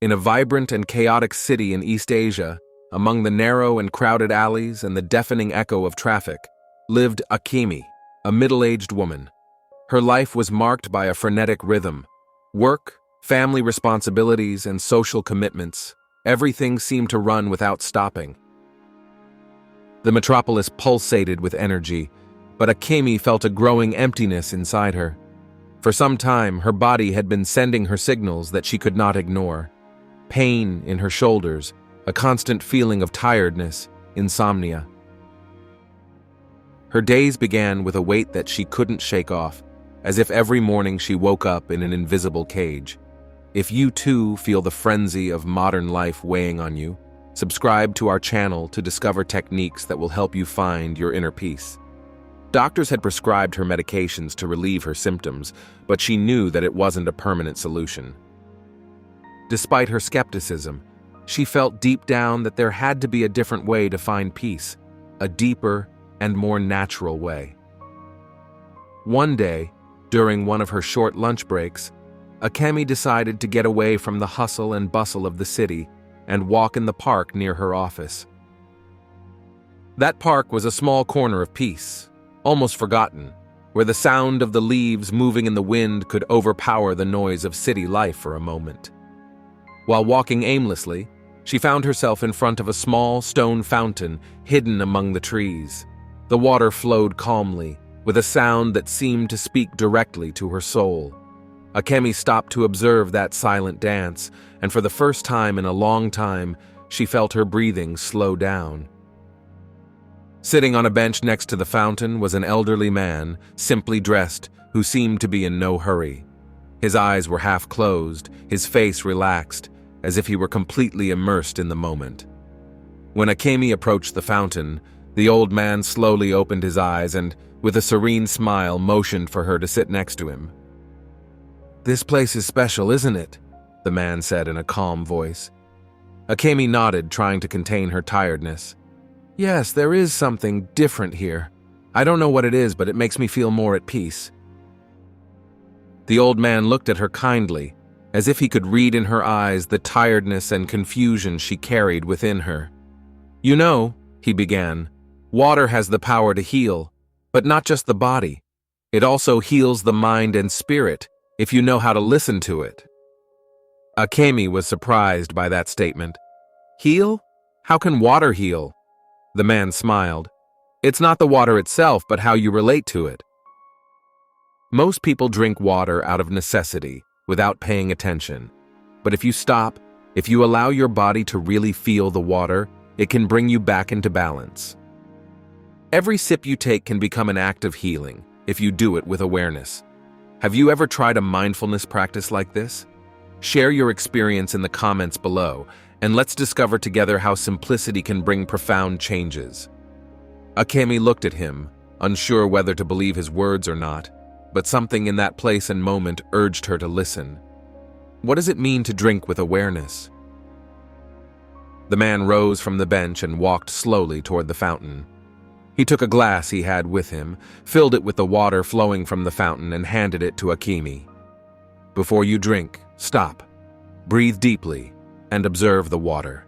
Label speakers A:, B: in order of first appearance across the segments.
A: In a vibrant and chaotic city in East Asia, among the narrow and crowded alleys and the deafening echo of traffic, lived Akemi, a middle-aged woman. Her life was marked by a frenetic rhythm. Work, family responsibilities, and social commitments, everything seemed to run without stopping. The metropolis pulsated with energy, but Akemi felt a growing emptiness inside her. For some time, her body had been sending her signals that she could not ignore. Pain in her shoulders, a constant feeling of tiredness, insomnia. Her days began with a weight that she couldn't shake off, as if every morning she woke up in an invisible cage. If you too feel the frenzy of modern life weighing on you, subscribe to our channel to discover techniques that will help you find your inner peace. Doctors had prescribed her medications to relieve her symptoms, but she knew that it wasn't a permanent solution. Despite her skepticism, she felt deep down that there had to be a different way to find peace, a deeper and more natural way. One day, during one of her short lunch breaks, Akemi decided to get away from the hustle and bustle of the city and walk in the park near her office. That park was a small corner of peace, almost forgotten, where the sound of the leaves moving in the wind could overpower the noise of city life for a moment. While walking aimlessly, she found herself in front of a small stone fountain hidden among the trees. The water flowed calmly, with a sound that seemed to speak directly to her soul. Akemi stopped to observe that silent dance, and for the first time in a long time, she felt her breathing slow down. Sitting on a bench next to the fountain was an elderly man, simply dressed, who seemed to be in no hurry. His eyes were half closed, his face relaxed, as if he were completely immersed in the moment. When Akemi approached the fountain, the old man slowly opened his eyes and, with a serene smile, motioned for her to sit next to him. "This place is special, isn't it?" the man said in a calm voice. Akemi nodded, trying to contain her tiredness. "Yes, there is something different here. I don't know what it is, but it makes me feel more at peace." The old man looked at her kindly, as if he could read in her eyes the tiredness and confusion she carried within her. "You know," he began, "water has the power to heal, but not just the body. It also heals the mind and spirit, if you know how to listen to it." Akemi was surprised by that statement. "Heal? How can water heal?" The man smiled. "It's not the water itself, but how you relate to it. Most people drink water out of necessity, without paying attention. But if you stop, if you allow your body to really feel the water, it can bring you back into balance. Every sip you take can become an act of healing, if you do it with awareness. Have you ever tried a mindfulness practice like this? Share your experience in the comments below, and let's discover together how simplicity can bring profound changes. Akemi looked at him, unsure whether to believe his words or not, but something in that place and moment urged her to listen. What does it mean to drink with awareness? The man rose from the bench and walked slowly toward the fountain. He took a glass he had with him, filled it with the water flowing from the fountain, and handed it to Akemi. "Before you drink, stop, breathe deeply, and observe the water.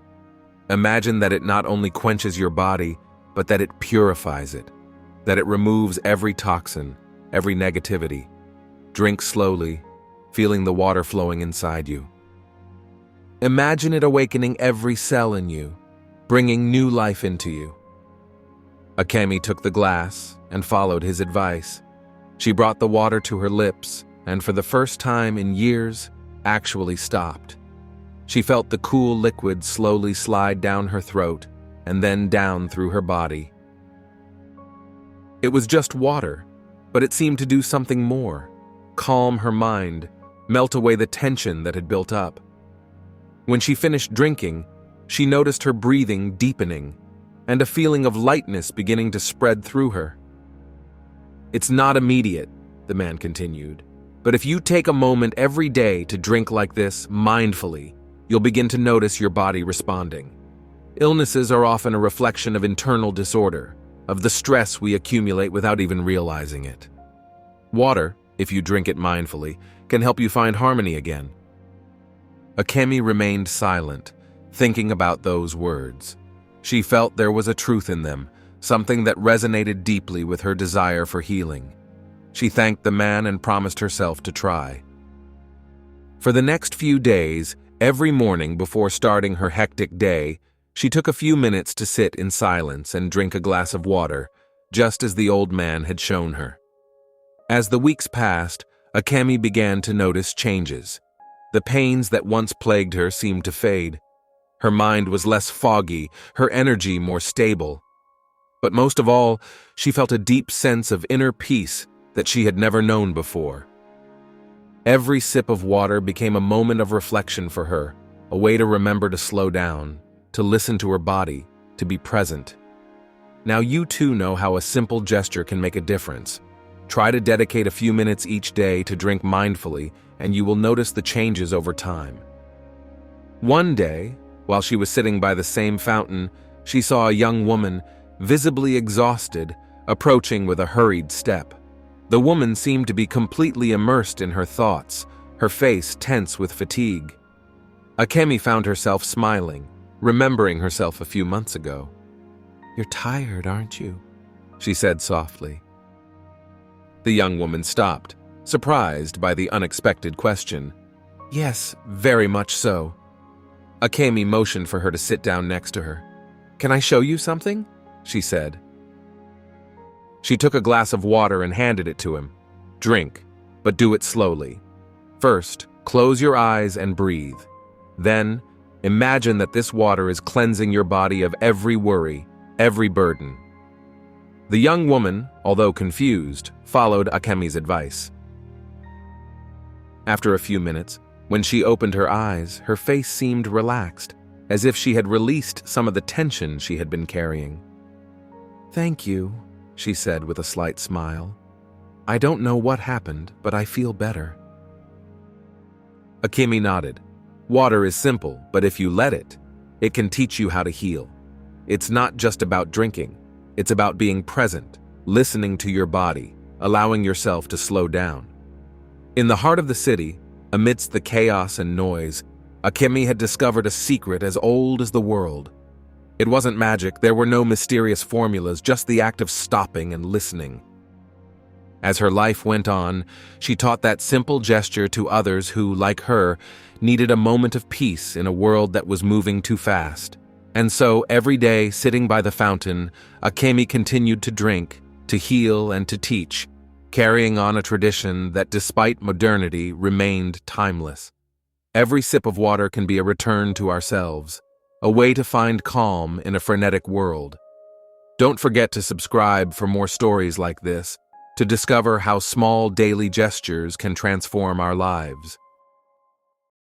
A: Imagine that it not only quenches your body, but that it purifies it, that it removes every toxin, every negativity. Drink slowly, feeling the water flowing inside you. Imagine it awakening every cell in you, bringing new life into you." Akemi took the glass and followed his advice. She brought the water to her lips and, for the first time in years, actually stopped. She felt the cool liquid slowly slide down her throat and then down through her body. It was just water, but it seemed to do something more: calm her mind, melt away the tension that had built up. When she finished drinking, she noticed her breathing deepening and a feeling of lightness beginning to spread through her. "It's not immediate," the man continued, "but if you take a moment every day to drink like this mindfully, you'll begin to notice your body responding. Illnesses are often a reflection of internal disorder, of the stress we accumulate without even realizing it. Water, if you drink it mindfully, can help you find harmony again." Akemi remained silent, thinking about those words. She felt there was a truth in them, something that resonated deeply with her desire for healing. She thanked the man and promised herself to try. For the next few days, every morning before starting her hectic day, she took a few minutes to sit in silence and drink a glass of water, just as the old man had shown her. As the weeks passed, Akemi began to notice changes. The pains that once plagued her seemed to fade. Her mind was less foggy, her energy more stable. But most of all, she felt a deep sense of inner peace that she had never known before. Every sip of water became a moment of reflection for her, a way to remember to slow down, to listen to her body, to be present. Now you too know how a simple gesture can make a difference. Try to dedicate a few minutes each day to drink mindfully, and you will notice the changes over time. One day, while she was sitting by the same fountain, she saw a young woman, visibly exhausted, approaching with a hurried step. The woman seemed to be completely immersed in her thoughts, her face tense with fatigue. Akemi found herself smiling, remembering herself a few months ago. "You're tired, aren't you?" she said softly. The young woman stopped, surprised by the unexpected question. "Yes, very much so." Akemi motioned for her to sit down next to her. "Can I show you something?" she said. She took a glass of water and handed it to him. "Drink, but do it slowly. First, close your eyes and breathe. Then, imagine that this water is cleansing your body of every worry, every burden." The young woman, although confused, followed Akemi's advice. After a few minutes, when she opened her eyes, her face seemed relaxed, as if she had released some of the tension she had been carrying. "Thank you," she said with a slight smile. "I don't know what happened, but I feel better." Akemi nodded. Water is simple, but if you let it, it can teach you how to heal. It's not just about drinking. It's about being present, listening to your body, allowing yourself to slow down. In the heart of the city, amidst the chaos and noise, Akemi had discovered a secret as old as the world. It wasn't magic, there were no mysterious formulas, just the act of stopping and listening. As her life went on, she taught that simple gesture to others who, like her, needed a moment of peace in a world that was moving too fast. And so, every day, sitting by the fountain, Akemi continued to drink, to heal, and to teach, carrying on a tradition that, despite modernity, remained timeless. Every sip of water can be a return to ourselves, a way to find calm in a frenetic world. Don't forget to subscribe for more stories like this, to discover how small daily gestures can transform our lives.